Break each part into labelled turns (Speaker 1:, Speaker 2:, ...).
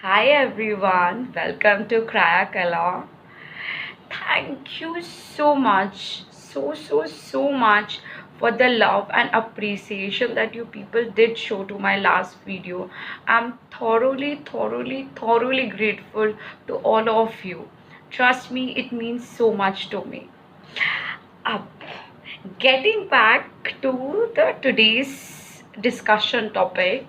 Speaker 1: Hi everyone, welcome to Kraya Kala. Thank you so much, so much for the love and appreciation that you people did show to my last video. I'm thoroughly grateful to all of you. Trust me, it means so much to me. Up. Getting back to the today's discussion topic,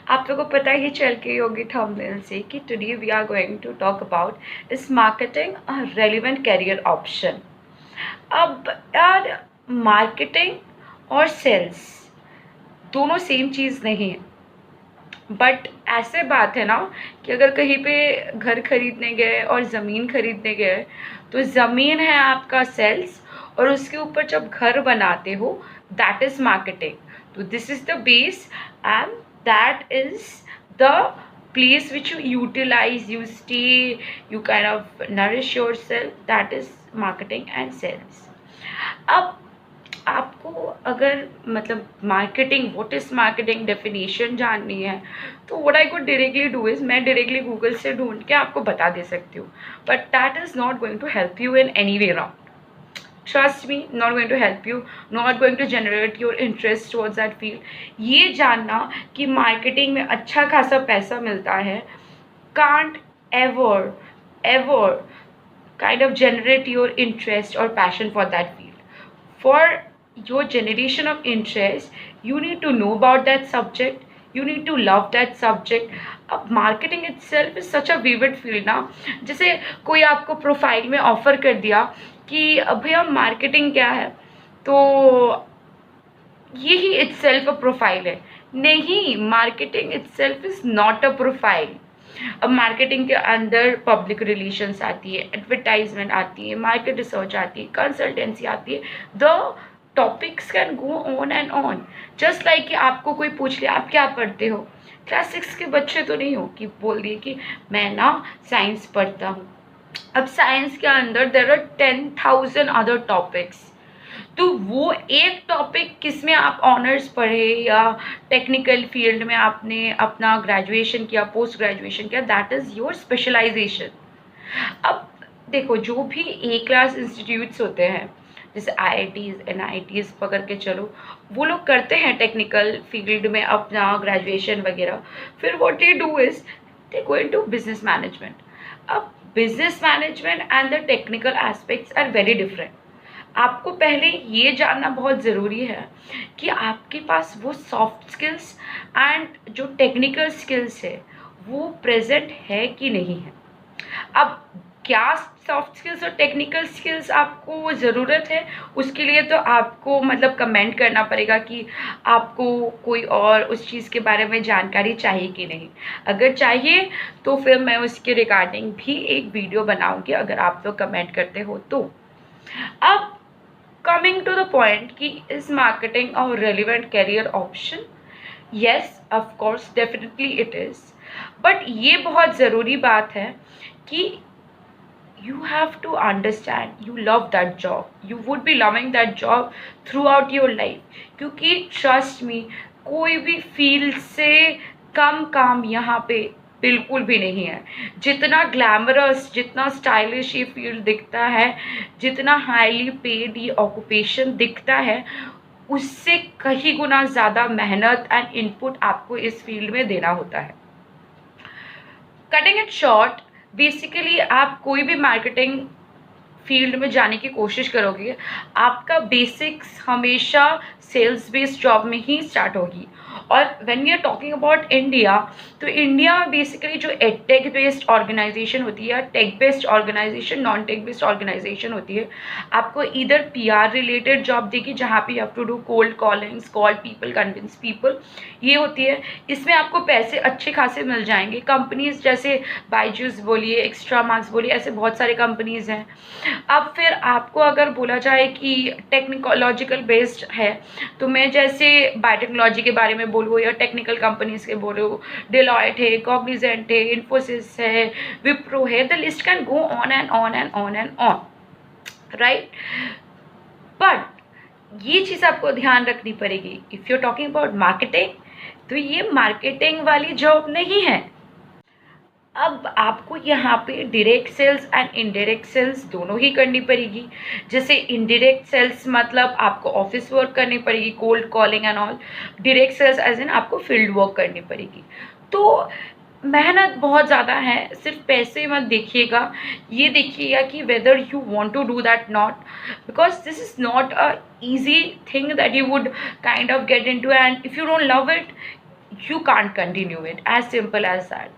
Speaker 1: आप लोगों को पता ही चल के होगी thumbnail से कि today we are going to talk about is marketing a relevant career option. अब यार मार्केटिंग और सेल्स दोनों सेम चीज़ नहीं है, बट ऐसे बात है ना कि अगर कहीं पे घर खरीदने गए और ज़मीन खरीदने गए तो ज़मीन है आपका सेल्स और उसके ऊपर जब घर बनाते हो दैट इज़ मार्केटिंग. तो this is the base and that is the place which you utilize, you stay, you kind of nourish yourself, that is marketing and sales. अब आपको अगर मतलब marketing what is marketing definition जाननी है तो what I could directly do is मैं directly Google से ढूंढ के आपको बता दे सकती हूँ, but that is not going to help you in any way round. Trust me, not going to help you, not going to generate your interest towards that field. ये जानना कि मार्केटिंग में अच्छा खासा पैसा मिलता है can't ever kind of generate your interest or passion for that field. For your generation of interest, you need to know about that subject, you need to love that subject. अब marketing itself is such a vivid field ना. जैसे कोई आपको profile में offer कर दिया कि भैया मार्केटिंग क्या है, तो यही itself अ प्रोफाइल है. नहीं, marketing itself is not a profile. अब मार्केटिंग के अंदर पब्लिक रिलेशंस आती है, एडवर्टाइजमेंट आती है, मार्केट रिसर्च आती है, कंसल्टेंसी आती है. The topics can go on and on. Just like कि आपको कोई पूछ लिया आप क्या पढ़ते हो, क्लास 6 के बच्चे तो नहीं हो कि बोल दिए कि मैं ना साइंस पढ़ता हूँ. अब साइंस के अंदर देर आर 10,000 अदर टॉपिक्स. तो वो एक टॉपिक किसमें आप ऑनर्स पढ़े या टेक्निकल फील्ड में आपने अपना ग्रेजुएशन किया, पोस्ट ग्रेजुएशन किया, दैट इज़ योर स्पेशलाइजेशन. अब देखो, जो भी ए क्लास इंस्टीट्यूट्स होते हैं जैसे IITs NITs पकड़ के चलो, वो लोग करते हैं टेक्निकल फील्ड में अपना ग्रेजुएशन वगैरह. फिर what they do is they go into business management. अब business management and the technical aspects are very different. आपको पहले ये जानना बहुत ज़रूरी है कि आपके पास वो सॉफ्ट स्किल्स एंड जो टेक्निकल स्किल्स है वो प्रेजेंट है कि नहीं है. अब क्या सॉफ्ट स्किल्स और टेक्निकल स्किल्स आपको ज़रूरत है, उसके लिए तो आपको मतलब कमेंट करना पड़ेगा कि आपको कोई और उस चीज़ के बारे में जानकारी चाहिए कि नहीं. अगर चाहिए तो फिर मैं उसके रिगार्डिंग भी एक वीडियो बनाऊंगी अगर आप लोग कमेंट करते हो तो. अब coming to the point कि is marketing a relevant career option? Yes, of course, definitely it is. But ये बहुत ज़रूरी बात है कि you have to understand you love that job. You would be loving that job throughout your life. क्योंकि trust me, कोई भी field से कम काम यहाँ पे बिल्कुल भी नहीं है. जितना ग्लैमरस, जितना स्टाइलिश ये फील्ड दिखता है, जितना हाईली पेड ये ऑक्यूपेशन दिखता है, उससे कहीं गुना ज़्यादा मेहनत एंड इनपुट आपको इस फील्ड में देना होता है. कटिंग इट शॉर्ट, बेसिकली आप कोई भी मार्केटिंग फील्ड में जाने की कोशिश करोगे, आपका बेसिक्स हमेशा सेल्स बेस्ड जॉब में ही स्टार्ट होगी. और when we are talking about India, तो इंडिया बेसिकली जो टेक बेस्ड ऑर्गेनाइजेशन होती है या tech based organisation, non tech based organisation होती है, आपको इधर PR रिलेटेड जॉब देगी जहाँ पे you have to do cold callings, call people, convince people, ये होती है. इसमें आपको पैसे अच्छे खासे मिल जाएंगे. कंपनीज जैसे बायजूस बोलिए, एक्स्ट्रा मार्क्स बोलिए, ऐसे बहुत सारे कंपनीज हैं. अब फिर आपको अगर बोला जाए कि टेक्नोलॉजिकल बेस्ड है, तो मैं जैसे बायोटेक्नोलॉजी के बारे में बोलूँ या टेक्निकल कंपनीज के बोलूँ, डेलॉयट है, कॉग्निजेंट है, इन्फोसिस है, विप्रो है, the list can go on and on and on and on, right. But ये चीज़ आपको ध्यान रखनी पड़ेगी. If you are talking about marketing, तो ये मार्केटिंग वाली जॉब नहीं है. यहाँ पे direct sales and indirect sales दोनों ही करनी पड़ेगी। जैसे इनडायरेक्ट सेल्स मतलब आपको ऑफिस वर्क करनी पड़ेगी, cold calling and all. Direct sales as in आपको फील्ड वर्क करनी पड़ेगी। तो मेहनत बहुत ज़्यादा है, सिर्फ पैसे मत देखिएगा, ये देखिएगा कि whether you want to do that not, because this is not a easy thing that you would kind of get into, and if you don't love it you can't continue it, as simple as that.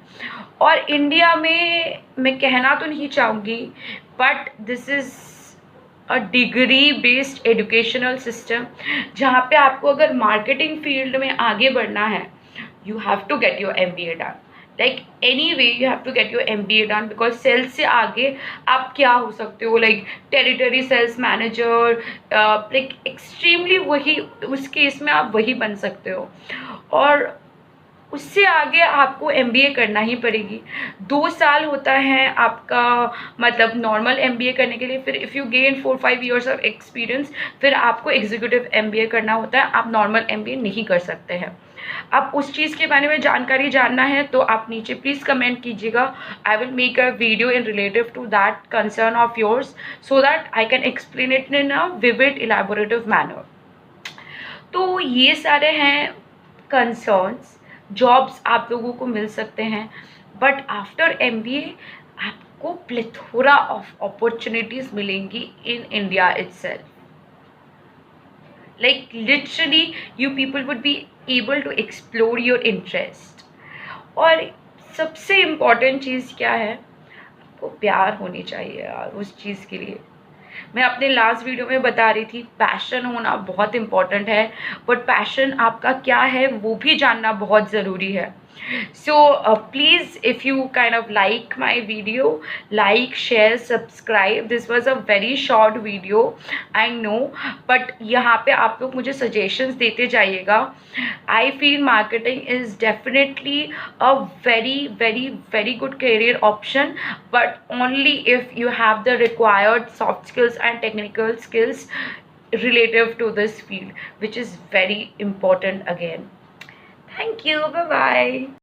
Speaker 1: और India में मैं कहना तो नहीं चाहूँगी, but this is a degree based educational system, जहाँ पे आपको अगर मार्केटिंग फील्ड में आगे बढ़ना है you have to get your MBA done. Like anyway you have to get your MBA done, because sales से आगे आप क्या हो सकते हो, like territory sales manager, like extremely वही, उस केस में आप वही बन सकते हो। और उससे आगे आपको MBA करना ही पड़ेगी। 2 साल होता है आपका मतलब नॉर्मल MBA करने के लिए, फिर if you gain 4-5 years of experience फिर आपको एग्जीक्यूटिव MBA करना होता है, आप नॉर्मल MBA नहीं कर सकते हैं। अब उस चीज़ के बारे में जानकारी जानना है तो आप नीचे प्लीज़ कमेंट कीजिएगा, I will make a video in relative to that concern of yours, so that I can explain it in a vivid elaborative manner. तो ये सारे हैं कंसर्न्स। जॉब्स आप लोगों को मिल सकते हैं, बट आफ्टर MBA आपको प्लेथोरा ऑफ अपॉर्चुनिटीज़ मिलेंगी in India itself. Like literally you people would be able to explore your interest. और सबसे इम्पॉर्टेंट चीज़ क्या है, आपको प्यार होनी चाहिए यार उस चीज़ के लिए। मैं अपने लास्ट वीडियो में बता रही थी पैशन होना बहुत इम्पॉर्टेंट है, बट पैशन आपका क्या है वो भी जानना बहुत ज़रूरी है। So please, if you kind of like my video, like, share, subscribe. This was a very short video, I know, but यहाँ पे आप लोग मुझे suggestions देते जाइएगा। I feel marketing is definitely a very very very good career option, but only if you have the required soft skills and technical skills relative to this field, which is very important again. Thank you. Bye bye.